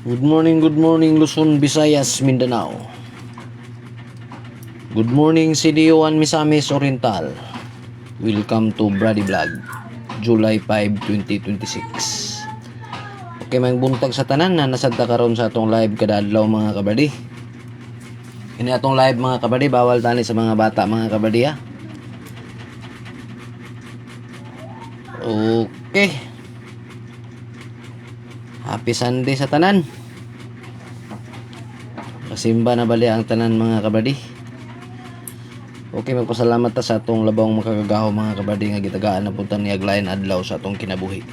Good morning Luzon, Visayas, Mindanao. Good morning CDO1 Misamis Oriental. Welcome to Brady Vlog, July 5, 2026. Okay, may buntag sa tanan na nasadta karon sa atong live kada adlaw mga kabady. Ini atong live mga kabady, bawal tani sa mga bata mga kabady ha. Okay. Happy Sunday sa tanan. Kasimba na bali ang tanan mga kabady. Okay, magpasalamat ta sa atong labawng makagagaho mga kabady nga gitagaan na punta ni aglayan adlaw sa atong kinabuhi.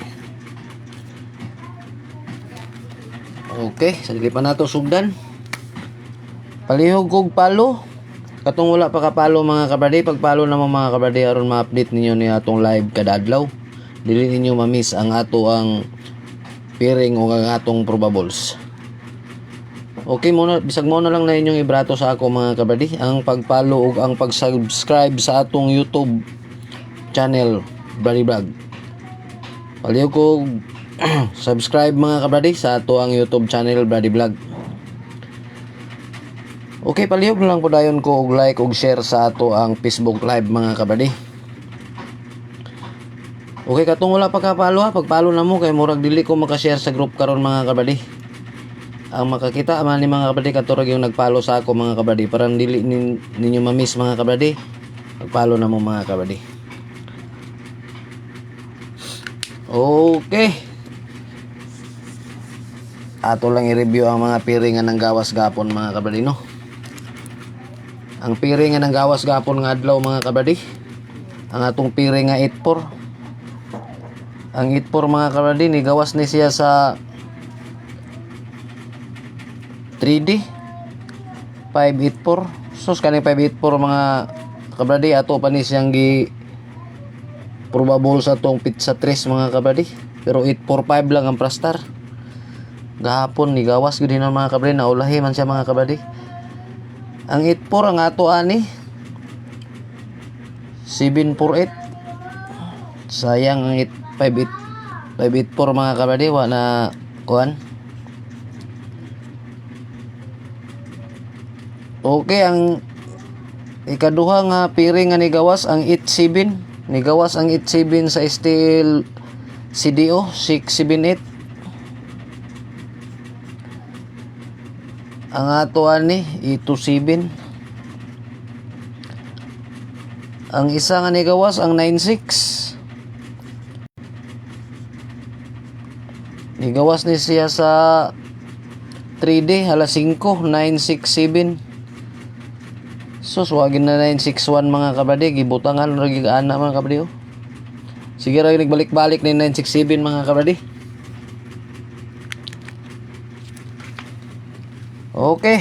Okay, sa dili pa nato sugdan. Palihog kog palo. Katong wala pa kapalo mga kabady, pagpalo na mo mga kabady aron ma-update ninyo ni atong live kada adlaw. Dili ninyo ma-miss ang ato ang piring o ang atong probables. Okay muna, bisag mo na lang na inyong ibrato sa ako mga kabady, ang pag-follow o ang pag-subscribe sa atong YouTube channel Brady Vlog. Palihog ko subscribe mga kabady sa ato ang YouTube channel Brady Vlog. Okay, palihog na lang po dayon ko og like og share sa ato ang Facebook Live mga kabady. Okay, katong wala pa ka-follow ha, pag-follow na mo kay murag dili ko maka-share sa group karon mga kabady. Ang makakita man ni mga kabady katurog yung nag-follow sa ako mga kabady, para dili ninyo ma-miss mga kabady. Pag-follow na mo mga kabady. Okay. Ato lang i-review ang mga piringan ng gawas gapon mga kabady no. Ang piringan ng gawas gapon nga adlaw mga kabady, ang atong piring nga 84. Ang 84 mga kabady ni gawas ni siya sa 3D 584. Sus kani 584 mga kabady, ato pa ni siyang gi probable sa tong pizza 3 mga kabady, pero 845 lang ang prastar. Gahapon ni gawas gud hinon mga kabady, naulahi man siya mga kabady. Ang 84 ang ato ani 748. Sayang ang 584 mga kabady wa na kuan. Okay, ang ikaduha nga piring nga nigawas ang 87. Nigawas ang 87 sa steel CDO 678. Ang ato ani 227. Ang isa nga nigawas ang 96. Nigawas ni siya sa 3D hala 5 967. Sus wagin na 961 mga kabady, gibutangan ra gigaana mga kabady oh. Sige ra nagbalik-balik ni 967 mga kabady. Okay.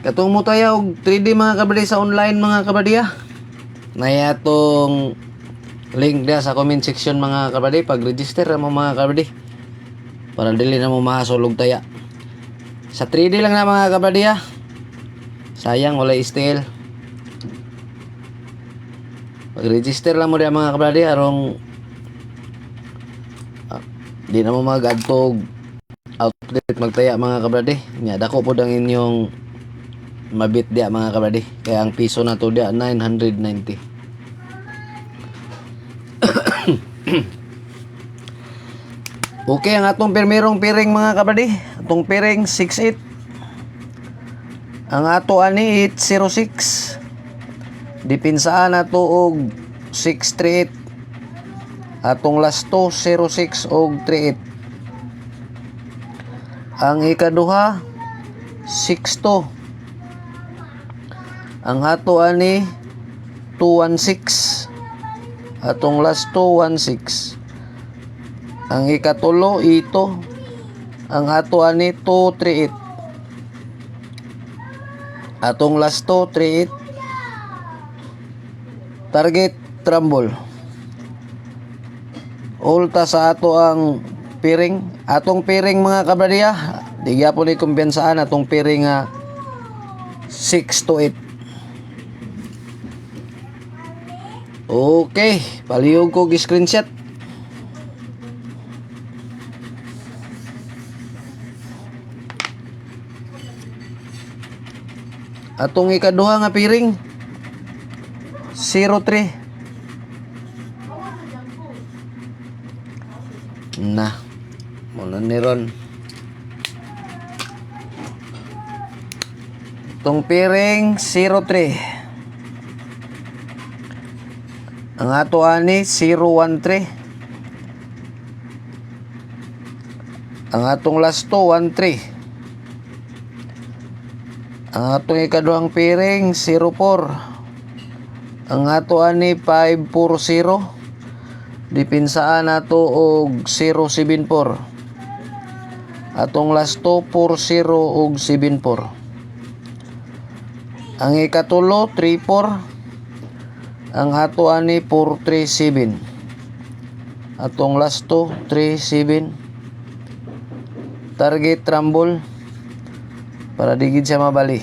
Katong mo tayo og 3D mga kabady sa online mga kabady ah. Naya tong link dia sa comment section mga kabady, pag-register mo mga kabady para dili na mo mahasulog taya. Sa 3D lang na mga kabady ha. Sayang wala steel. Pag-register lang mo dia mga kabady arong di na mo mag-adtog outlet magtaya mga kabady. Nya dako pod ang inyong mabit dia mga kabady, kaya ang piso na to dia 990. Okay, ang atong pirmirong piring mga kabady, atong piring 68. Ang ato ani 806. Dipinsaan nato og 638. Atong last 06 og 38. Ang ikaduha 62. Ang ato ani 216. Atong last 216. Ang ikatulo ito. Ang ato ani 238. Atong last 238. Target trumble. Ulta sa ato ang piring. Atong piring mga kabadiya, di gyapon ni kumbensaan atong piring nga 6 to 8. Okay, palihog ko gi-screenshot. Atong ikaduha nga piring 03 na muna ni ron. Itong piring 03 ang ato ani 013. Ang atong lasto 13. Ang atong ikaduhang piring 04. Ang ato ani 540. Dipinsaan nato og 074. Atong lasto 40 og 74. Ang ikatulo 34. Ang ato ani 437. Atong lasto 37. Target rumble para digid siya mabali.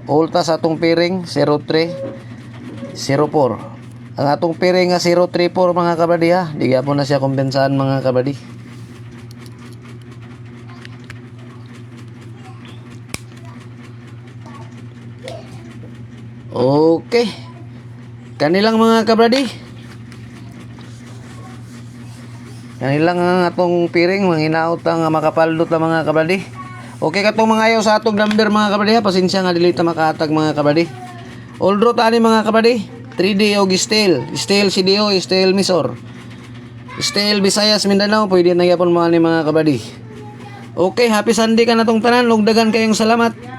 Ulta sa atong piring 03 04. Ang atong piring nga 034 mga kabady ha. Di gyapon na siya kumpensaan mga kabady. Okay. Kanilang mga kabradi. Kanilang ang atong piring manginaot ang makapaldot ang mga kabradi. Okay katong mga ayaw sa atong number mga kabradi ha. Pasensya nga dili ta makahatag mga kabradi. All draw tani mga kabradi. 3D og steel. Steel CDO, steel Misor. Steel Visayas Mindanao pwede na gyapon mga ni mga kabradi. Okay, happy Sunday ka na tong tanan. Ug dagan kayong salamat.